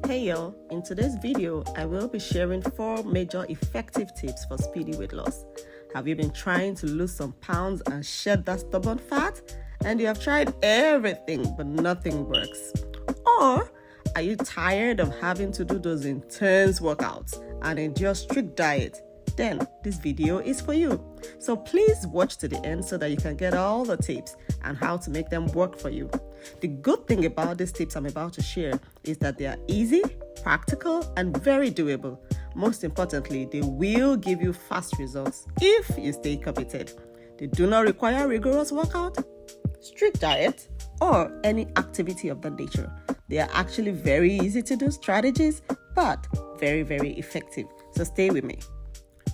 Hey y'all, in today's video, I will be sharing 4 major effective tips for speedy weight loss. Have you been trying to lose some pounds and shed that stubborn fat? And you have tried everything, but nothing works? Or are you tired of having to do those intense workouts and endure strict diet? Then this video is for you. So please watch to the end so that you can get all the tips and how to make them work for you. The good thing about these tips I'm about to share is that they are easy, practical, and very doable. Most importantly, they will give you fast results if you stay committed. They do not require rigorous workout, strict diet, or any activity of that nature. They are actually very easy to do strategies, but very, very effective. So stay with me.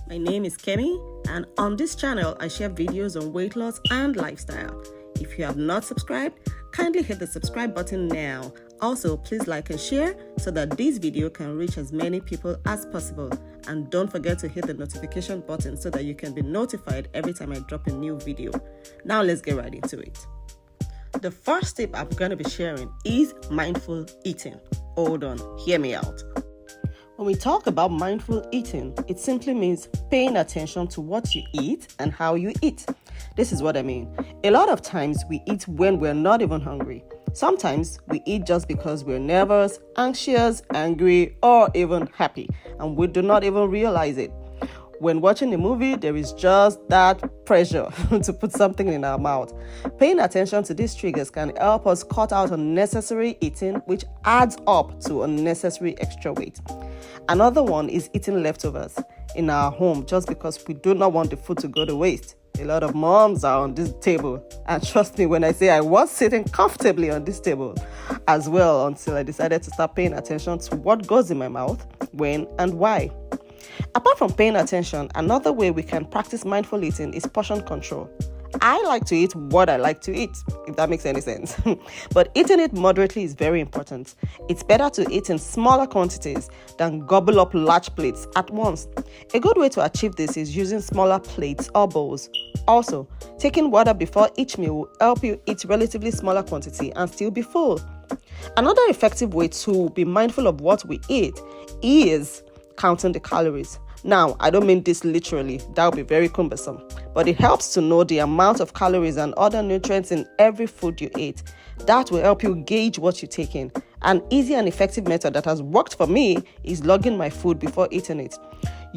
My name is Kemi, and on this channel, I share videos on weight loss and lifestyle. If you have not subscribed, kindly hit the subscribe button now. Also, please like and share so that this video can reach as many people as possible. And don't forget to hit the notification button so that you can be notified every time I drop a new video. Now let's get right into it. The first tip I'm going to be sharing is mindful eating. Hold on, hear me out. When we talk about mindful eating, it simply means paying attention to what you eat and how you eat. This is what I mean. A lot of times we eat when we're not even hungry. Sometimes we eat just because we're nervous, anxious, angry, or even happy, and we do not even realize it. When watching a movie, there is just that pressure to put something in our mouth. Paying attention to these triggers can help us cut out unnecessary eating, which adds up to unnecessary extra weight. Another one is eating leftovers in our home just because we do not want the food to go to waste. A lot of moms are on this table, and trust me when I say I was sitting comfortably on this table as well until I decided to start paying attention to what goes in my mouth, when and why. Apart from paying attention, another way we can practice mindful eating is portion control. I like to eat what I like to eat, if that makes any sense. But eating it moderately is very important. It's better to eat in smaller quantities than gobble up large plates at once. A good way to achieve this is using smaller plates or bowls. Also, taking water before each meal will help you eat relatively smaller quantity and still be full. Another effective way to be mindful of what we eat is counting the calories. Now, I don't mean this literally, that would be very cumbersome, but it helps to know the amount of calories and other nutrients in every food you eat. That will help you gauge what you're taking. An easy and effective method that has worked for me is logging my food before eating it.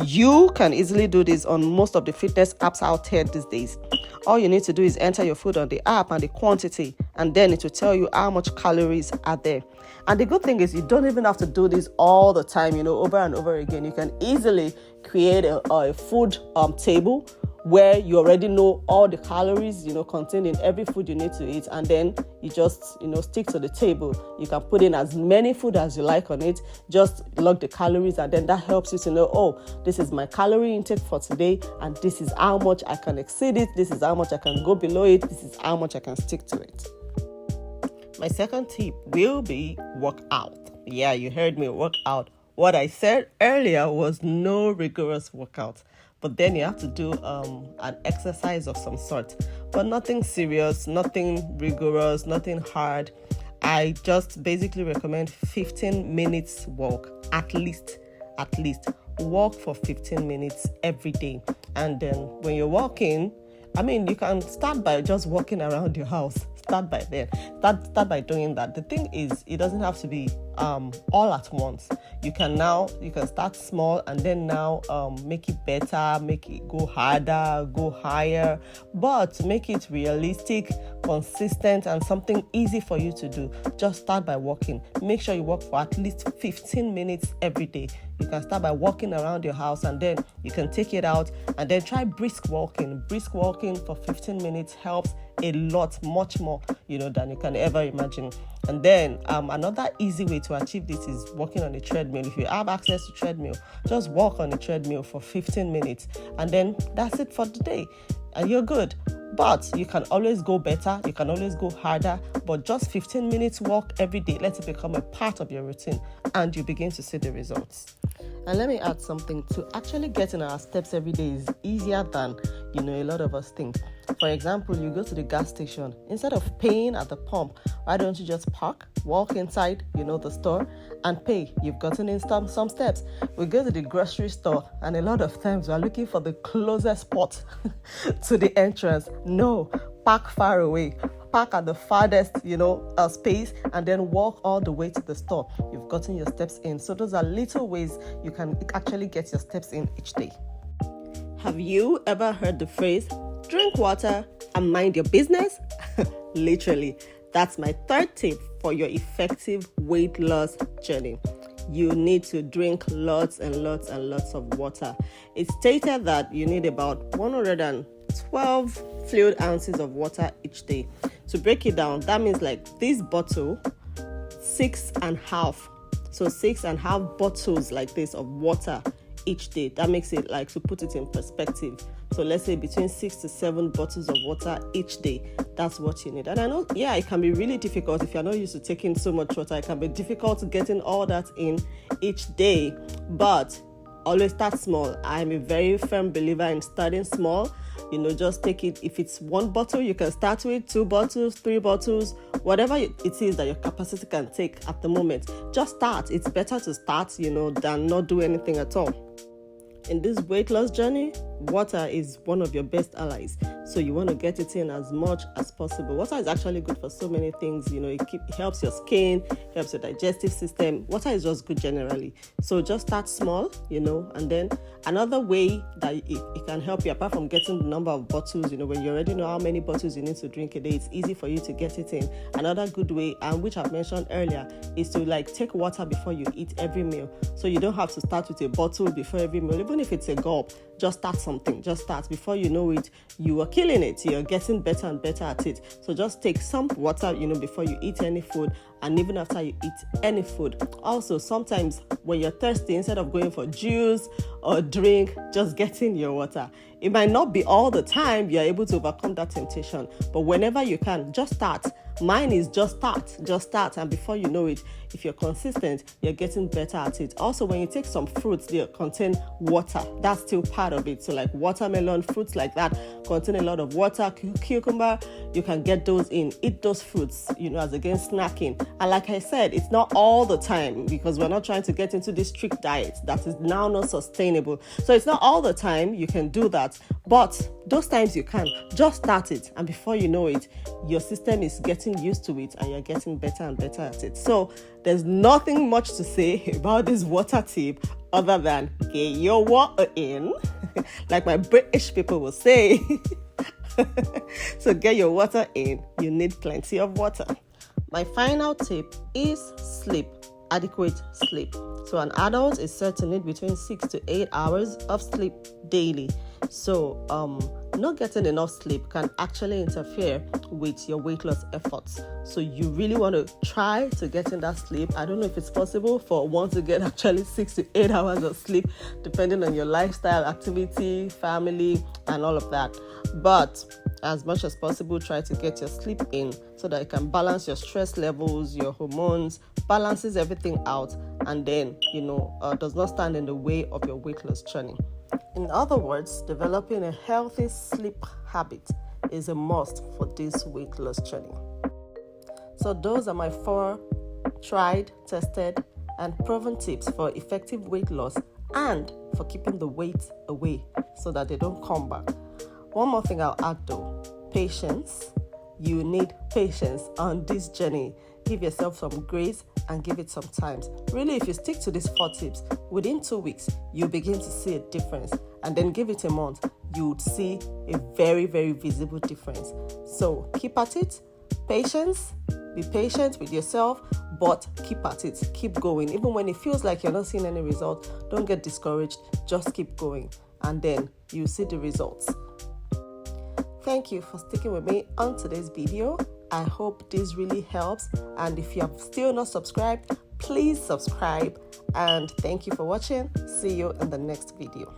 You can easily do this on most of the fitness apps out there these days. All you need to do is enter your food on the app and the quantity, and then it will tell you how much calories are there. And the good thing is you don't even have to do this all the time, over and over again. You can easily create a food table where you already know all the calories, contained in every food you need to eat. And then you just, stick to the table. You can put in as many food as you like on it. Just log the calories, and then that helps you to know, this is my calorie intake for today, and this is how much I can exceed it. This is how much I can go below it. This is how much I can stick to it. My second tip will be work out. Yeah, you heard me, work out. What I said earlier was no rigorous workout. But then you have to do an exercise of some sort. But nothing serious, nothing rigorous, nothing hard. I just basically recommend 15 minutes walk, at least. Walk for 15 minutes every day. And then when you're walking, you can start by just walking around your house. Start by then. Start by doing that. The thing is, it doesn't have to be all at once. You can start small and then now make it better, make it go harder, go higher, but make it realistic, consistent, and something easy for you to do. Just start by walking. Make sure you walk for at least 15 minutes every day. You can start by walking around your house, and then you can take it out and then try brisk walking. Brisk walking for 15 minutes helps a lot, much more, than you can ever imagine. And then another easy way to achieve this is walking on a treadmill. If you have access to treadmill, just walk on a treadmill for 15 minutes, and then that's it for the day, and you're good. But you can always go better, you can always go harder, but just 15 minutes walk every day. Let it become a part of your routine, and you begin to see the results. And let me add something. To actually get in our steps every day is easier than a lot of us think. For example, you go to the gas station. Instead of paying at the pump, why don't you just park, walk inside, the store, and pay? You've gotten in some steps. We go to the grocery store, and a lot of times we are looking for the closest spot to the entrance. No, park far away. Park at the farthest, space, and then walk all the way to the store. You've gotten your steps in. So those are little ways you can actually get your steps in each day. Have you ever heard the phrase, drink water and mind your business? Literally, that's my third tip for your effective weight loss journey. You need to drink lots and lots and lots of water. It's stated that you need about 112 fluid ounces of water each day. To break it down, that means like this bottle, 6.5. So 6.5 bottles like this of water each day. That makes it, like, to put it in perspective, so let's say between 6 to 7 bottles of water each day. That's what you need. And I know, it can be really difficult if you're not used to taking so much water. It can be difficult getting all that in each day, but always start small. I'm a very firm believer in starting small. Just take it. If it's 1 bottle, you can start with 2 bottles, 3 bottles, whatever it is that your capacity can take at the moment. Just start. It's better to start, than not do anything at all. In this weight loss journey, water is one of your best allies. So you want to get it in as much as possible. Water is actually good for so many things. It helps your skin, helps your digestive system. Water is just good generally. So just start small, and then another way that it can help you, apart from getting the number of bottles, when you already know how many bottles you need to drink a day, it's easy for you to get it in. Another good way, and which I've mentioned earlier, is to take water before you eat every meal. So you don't have to start with a bottle before every meal. Even if it's a gulp, just start something. Just start. Before you know it, you are killing it. You're getting better and better at it. So just take some water, before you eat any food, and even after you eat any food. Also, sometimes when you're thirsty, instead of going for juice or drink, just get in your water. It might not be all the time you're able to overcome that temptation, but whenever you can, just start. Mine is just start, and before you know it, if you're consistent, you're getting better at it. Also, when you take some fruits, they contain water. That's still part of it. So like watermelon, fruits like that contain a lot of water. Cucumber, you can get those in. Eat those fruits, as against snacking. And like I said, it's not all the time, because we're not trying to get into this strict diet that is now not sustainable. So it's not all the time you can do that, but those times you can, just start it, and before you know it, your system is getting used to it and you're getting better and better at it. So there's nothing much to say about this water tip other than get your water in, like my British people will say. So get your water in. You need plenty of water. My final tip is sleep. Adequate sleep. So an adult is said to need between 6 to 8 hours of sleep daily. So not getting enough sleep can actually interfere with your weight loss efforts. So you really want to try to get in that sleep. I don't know if it's possible for one to get actually 6 to 8 hours of sleep, depending on your lifestyle, activity, family, and all of that. But as much as possible, try to get your sleep in so that it can balance your stress levels, your hormones, balances everything out, and then, does not stand in the way of your weight loss journey. In other words, developing a healthy sleep habit is a must for this weight loss journey. So those are my 4 tried, tested, and proven tips for effective weight loss and for keeping the weight away so that they don't come back. One more thing I'll add though, patience. You need patience on this journey. Give yourself some grace and give it some time. Really, if you stick to these 4 tips, within 2 weeks, you begin to see a difference. And then give it a month, you would see a very, very visible difference. So keep at it. Patience. Be patient with yourself, but keep at it. Keep going. Even when it feels like you're not seeing any results, don't get discouraged. Just keep going. And then you see the results. Thank you for sticking with me on today's video. I hope this really helps. And if you have still not subscribed, please subscribe. And thank you for watching. See you in the next video.